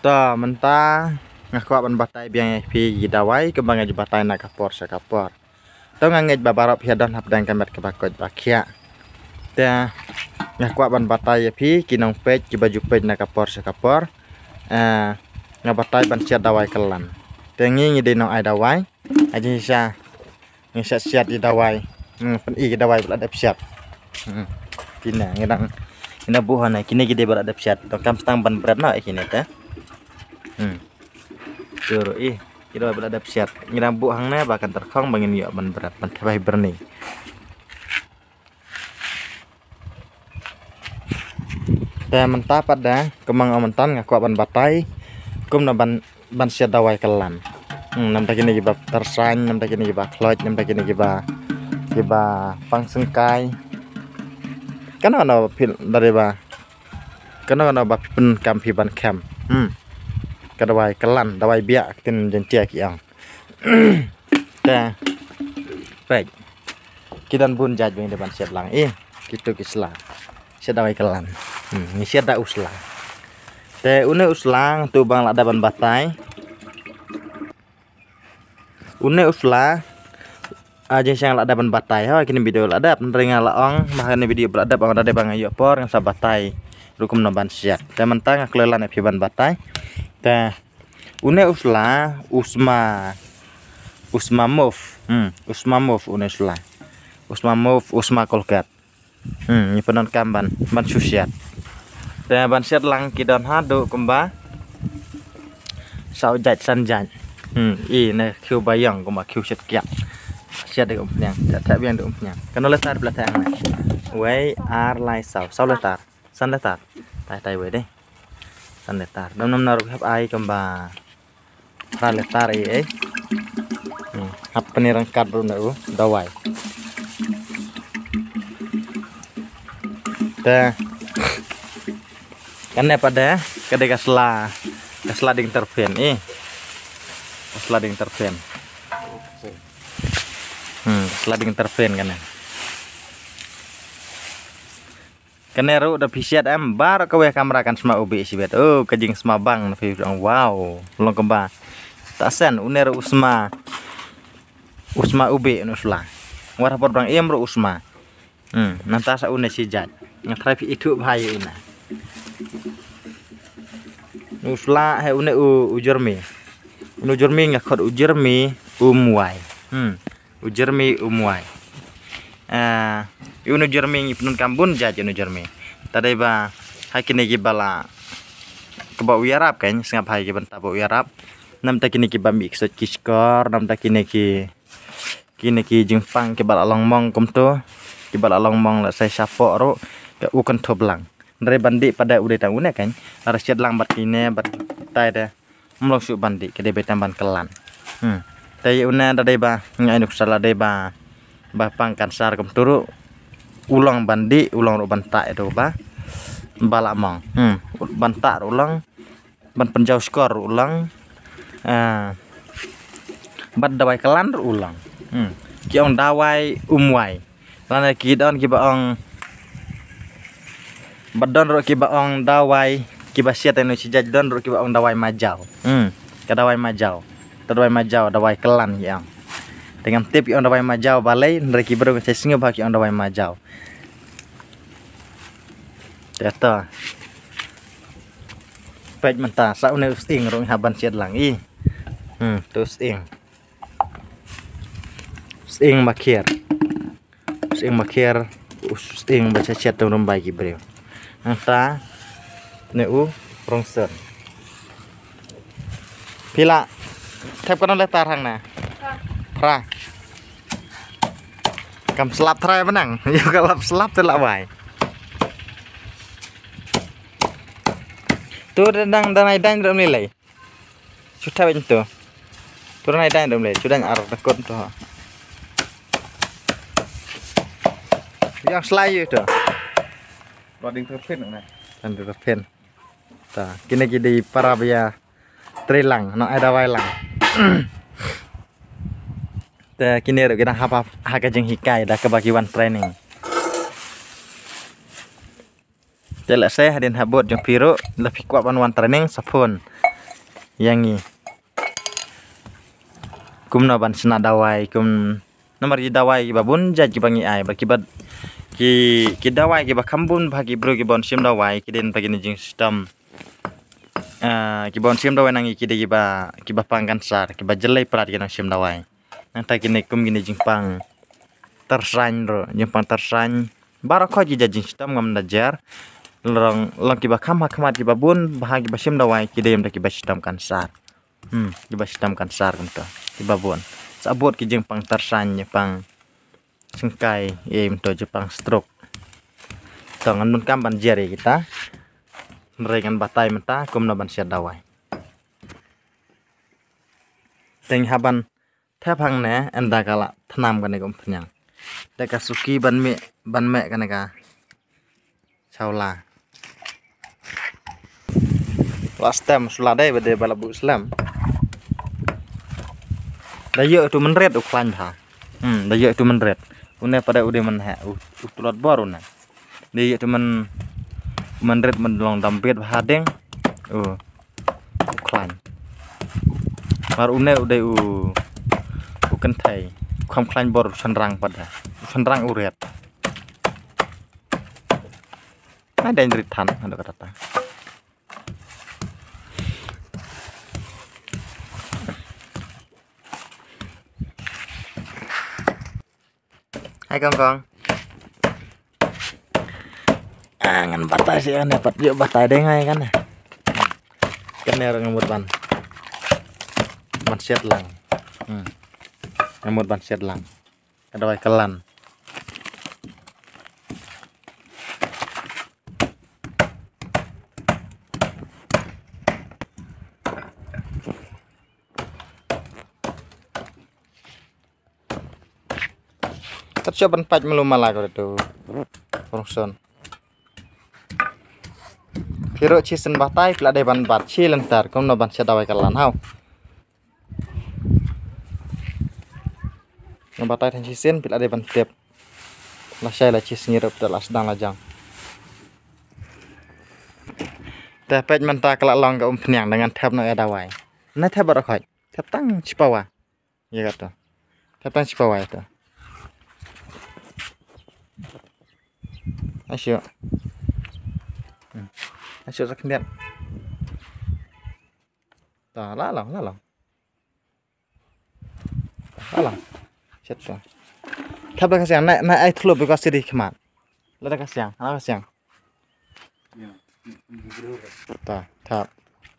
Ta mentah ngakuat ban batai biang pi dawai kembang aja batai nak kapor sakapor. Tau ngangej babarap hiadon hap dan kamet kebakot bakia. Ta ngakuat ban batai pi kinong pej ki baju pej nak kapor sakapor. Ngabatai ban siat dawai kelan. Tengi ngide nong ai dawai aja sisa ngisa siat di dawai. Pen i dawai beladap siat. Kina ngedang ina buhan kini gede beladap siat. Tong kam stang ban berat na kini ta. Turu kira beladap siat ngirambu hangna bahkan terkong bangin yuk ban berat ban tebai berni. Ta mentah pada kemang amantan ngakuat ban batai kum na ban siat dawai kelan. Nam tak kini giba tersain, nam tak kini giba kloj, nam tak kini giba pangsengkai. Kana ana pil dari ba. Kana ana ba pen kampi ban kem. Kadawai kelan, dawai biak tin jentia kiang. Ta baik. Kidan bun jaj bang depan siat lang. Gitu kisla. Siat dawai kelan. Ni siat da uslang. Te une uslang tu bang lada ban batai. Une usla aja siang lada ban batai ha kini video lada peneringa laong makan video belada bang ada bang ayo por yang sabatai rukum ban siat. Te mentang aklelan epi ban batai. Ta une usla usma move une usla usma move usma kolgat ni penon kamban ban susiat ta ban siat lang kidon hadu kumba sau jaj san jaj ne khiu bayang kumba khiu siat kyak siat de umnyang tak biang de umnyang kan letar belakang wei ar lai sau letar san letar tai wei deh san letar nam naruh hab ai kemba ra letar hap penirang kad bro dawai ta kan pada kade kasla ding terpen kasla ding terpen kasla ding terpen kan Keneru udah pisiat bar kowe kamera kan semua ubi sibet. Kejing semua bang wow belum kemba. Tasen uner usma ubi nusla. Warapor bang ro usma. Nanti sa une sijat. Ngatrapi itu bahaya ina. Nusla he une ujermi. Ujermi ngakot ujermi umwai. Ujermi umwai. Unu jermi penun kambun jaj unu jermi. Tadai ba hakine gibala keba uyarap kan sengap hai giban tabo uyarap. Nam takine ki bambi kisot kiskor, nam takine ki jingpang kibal along mong kumto. Kibal along mong la sai sapo ro ke ukan toblang. Dari bandi pada udah tang une kan. Ara siat lang bat kine bat tai da. Mlong su bandi ke debe tamban kelan. Tai una tadai ba ngai nuk salah dai ba pang kansar kum turu ulang bandi ulang ro bantak itu ba balak mong bantak ulang ban penjau skor ulang ban dawai kelan ulang ki ong dawai umwai lana ki don ki baong badon ro ki baong dawai ki basiat eno sijaj don ro ki baong dawai majau ka dawai majau dawai kelan yang dengan tip yang dawai majau balai nereki baru saya singa bagi yang dawai majau. Teta. Pej mentah saune usting rong haban siat lang tu usting. Usting makir. Usting baca siat rong bagi beliau. Nanta neu rongsen. Pila tep kono letar hang na. Ra. Kam selap try menang. Yo kalap selap telak wai. Tu rendang danai dan dalam nilai. Sudah bentuk. Tu danai dan dalam nilai. Sudah ar tekun tu. Yang selayu tu. Loading terpen nak. Dan terpen. Ta, kini di Parabaya Trilang, nak ada wailang. Ta kini kita hapa hakajeng hikai dah kebagian training. Jelek saya hadin habot jeng piro lebih kuat wan training sapun yang ni kum na ban sena dawai kum nomor di dawai babun jadi bangi ai bakibat ki dawai ki bakambun bagi bro ki bon sim dawai ki den bagi jing sistem ki bon sim dawai nangi ki de ki ba pangkan sar ki ba jelai prat ki nang sim dawai nang ta kini kum gini jing pang tersain ro jing pang tersain barakho ji jing sistem ngam dajar long ki ba kham hakmat ki ba bun bahagi ba sim dawai ki dem ki ba sistem kan sar ki ba sistem kan sar kan to ki ba bun sabot ki jing pang tersain pang sengkai to Jepang stroke tangan mun kam ban jari kita merengan batai menta kum na ban sia dawai teng haban thapang ne enda kala thnam kan kum phnyang teka suki ban me kan ka chaula last time suladai bade balabu islam dayo tu menret uklan tha dayo tu menret une pada udah menha utulot baru na dia tu menret menlong dampet hadeng uklan baru une udah kentai kwam klan baru senrang pada senrang uret ada yang ritan ada kata hai kong ngan batai sih kan dapat yuk batai deh ngai kan kan ya ngemut ban siat lang ngemut ban siat lang ada wai kelan tercoba empat melum malah kau itu fungsion kiro cisen batai pila dai ban bat chi lentar kau no ban sedawai kalan hau no batai tan cisen pila dai ban tiap lah saya lah cis ngirup telah sedang lajang tepet menta kelak long ke penyang dengan tab no edawai na tab barakhoi tab tang cipawa ya kata tab tang cipawa itu Asyik sakit tak lalang chat tu tapi kasihan naik air telur bekas sedih kemat lada kasihan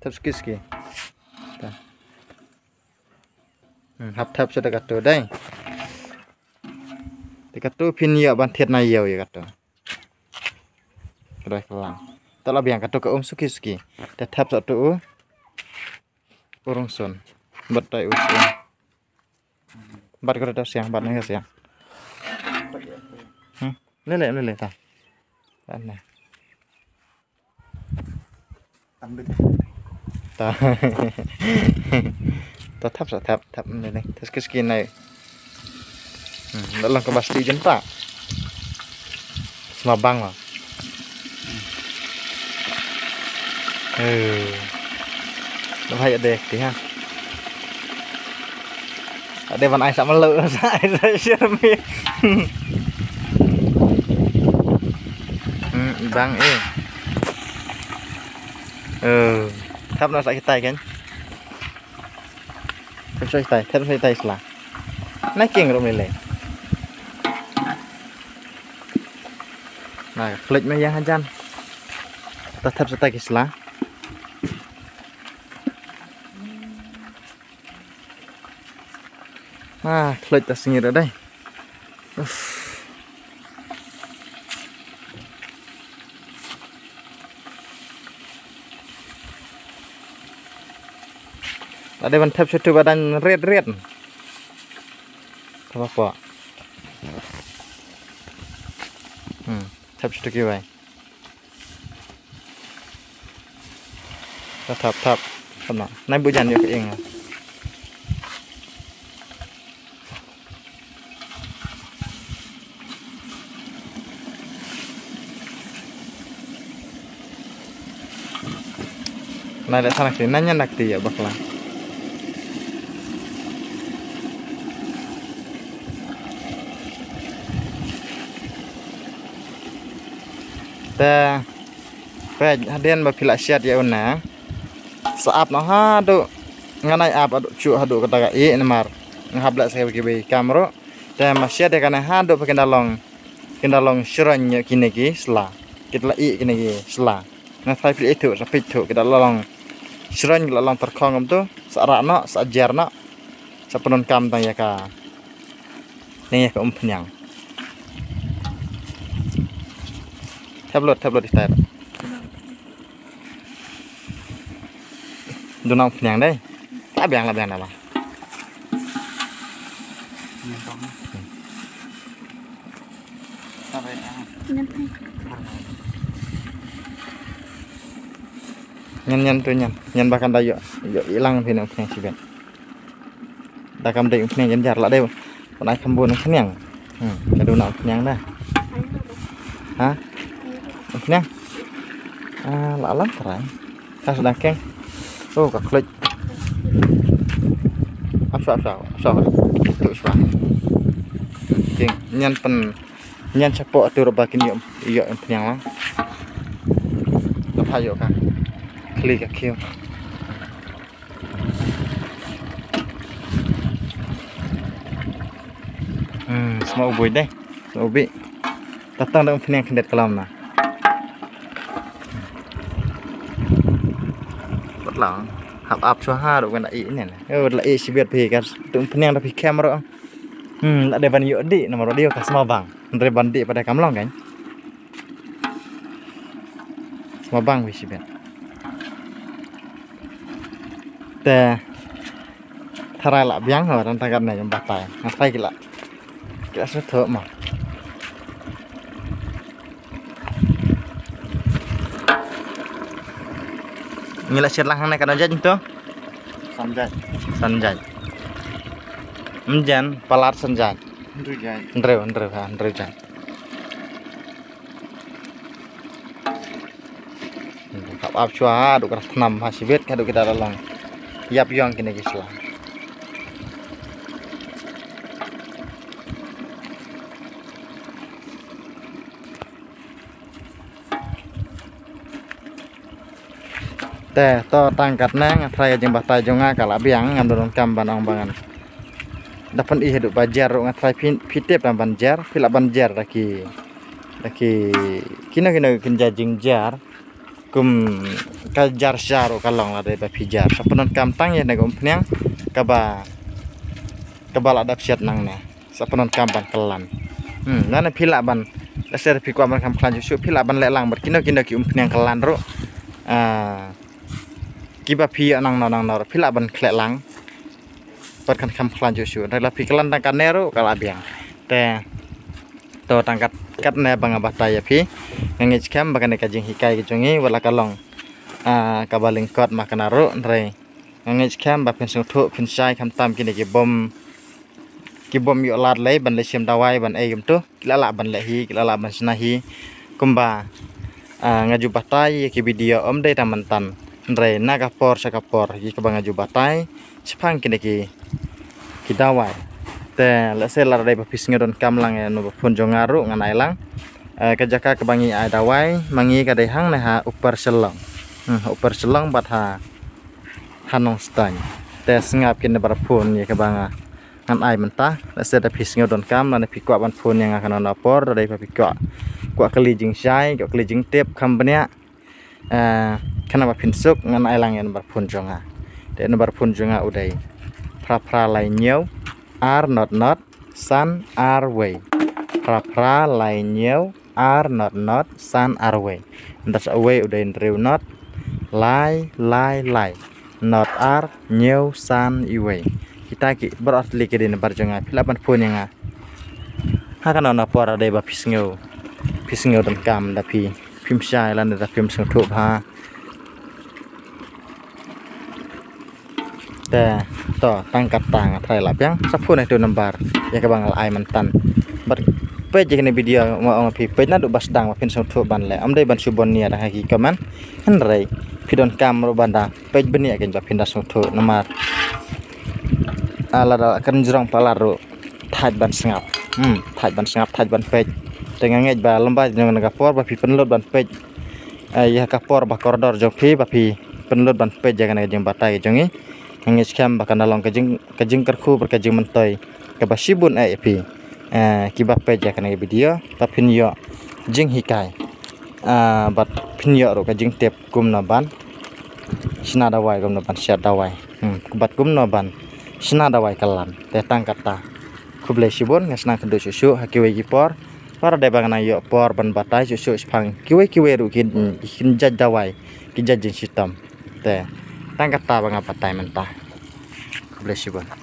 tak ski tak hap sudah kata dai dikatu pin ya ban thiet na yau ya kata Kedai kelang. Tak lebih yang kata ke suki. Tetap satu urung sun. Batai usun. Bat kereta siang, bat nengah siang. Lele tak. Mana? Ambil. Tak. Tetap lele. Terus keski naik. Dalam kebasti jempa. Semabang lah. Bahaya deh ha ada ban ai sama leu sai sirmi bang thap nó sai tay kan thap sai tay sla nai kieng ro mele nah klik me yang hajan thap sai tay sla klik tas ngir đây ada ban thap satu badan red apa thap satu kiwai thap sama nai bujan yo ing Nada sana kini nanya nakti ya bakla. Ta pe hadian bapila syat ya una. Saap no ha do nganai ap adu cu hadu kata I nemar. Nghabla saya bagi kamero. Ta masya de kana ha do kendalong syuranya kini ki sela. Kita I kini ki sela. Nah sai pil itu sapit tu kita lalong syuranya lalong terkongom tu sarakno sajarno sapenon kam tang ya ka. Ni ya ka penyang. Tablet di tar. Dunang penyang deh. Labiang nama. Nyan bahkan dah yuk hilang penyang sibet. Dah kam dek penyang jar lah deh. Pernah kembun penyang. Kedunang penyang dah. Hah? Penyang. Lalang terang. Kas sedang keng. Oh, kak klik. Apa. Itu sah. Jeng, nyan cepok tu robakin yuk penyang lah. Apa yuk kak? Klik kak. Semua ubui deh. Semua ubi. Datang dengan penyang kendet kelam nah. Lang hap cho ha do kan I ne la I sibet phi kan tung penyang tapi kamera la de ban yo di nomor dia ka semua bang andre bandi pada kamlong kan semua bang wi sibet te thara la biang ho dan takan ne jam batai ngatai kila kila setho ma Ngila syat lang hang kan aja tu. Sanjay. Menjan palar sanjay. Ndre jai. Ap chua do kar nam ha sibet ka do kita lalang. Yap yong kini kisla. Teh to tangkat nang saya jeng batai jonga kala biang ngandon kam banang bangan dapat I hidup bajar ro ngatrai pitep dan banjar pila banjar laki kina kenjajing jar kum kajar syaro kalong la de pijar sapenon kam tang ya negom penyang kaba adap syat nang ne sapenon kam ban kelan nana pila ban laser pikwa ban kam kelan jusu pila ban lelang ber kina ki penyang kelan ro kiba pi nang pila ban klelang perkan kam klan jusu rela pi kelan tang kanero kala biang te to tangkat kat ne bang bataya pi ngej kam bagan kajing hikai jongi wala kalong kabaling kot makanaro re ngej kam ba pen suthu pen sai kam tam kini ki bom yo lat le ban le sim dawai ban ayum tu kilala ban lehi kilala ban snahi kumba ngaju batai ki video om de tamantan Andre nakapor sakapor ki kabang aju batai sepang kini ki dawai te la selar dai bapis ngadon kamlang ya no pun jongaru nganai lang kajaka kebangi ai dawai mangi ka dai hang ha upar selong bat ha hanong stang te sengap kini barpun ya kabanga ngan ai mentah la se dapis ngadon kam lan pikwa ban pun yang akan napor dai pikwa kwa kali jing sai kwa kali jing tep kambanya kenapa pinsuk ngan ailang yang berpun jonga dan berpun jonga udai pra lainnya are not sun are way pra lainnya are not sun are way that's away udai drew not lie not are new sun away kita ki berarti lagi di nembar jonga pilapan pun yang akan ana por ada ba pisngeu dan kam tapi pimsai lan da pim sung thup ha te to tangkat tang thai la piang sapun itu nembar ya ka bang ai mantan ber pe je kene video mo pi pe na do basdang ma pin sung thup ban le am dai ban subon nia da haki kaman han rei pidon kam ro banda pej beni agen ba pinda sotho namar ala kan jrong palaro thaj ban sngap thaj ban sngap thaj ban pej dengan ngej ba lomba dengan kapor ba pi penlot ban pej ya kapor ba koridor jong pi ba pi penlot ban pej jangan jeng batai jongi ngej kam ba kanalong kajing kerku berkajing mentoy ke ba sibun pi kiba pej jangan video ba pin yo jing hikai bat pin yo ro kajing tep kum na ban sina dawai kum na ban syat dawai bat kum na ban sina dawai kalan tetang kata kublai sibun ngasna kedu susu hakiwe gipor para debang na yo por ban batai susu spang kiwe ru kin jaj dawai ki jaj sistem te tang kata bang apa tai mentah kublai sibun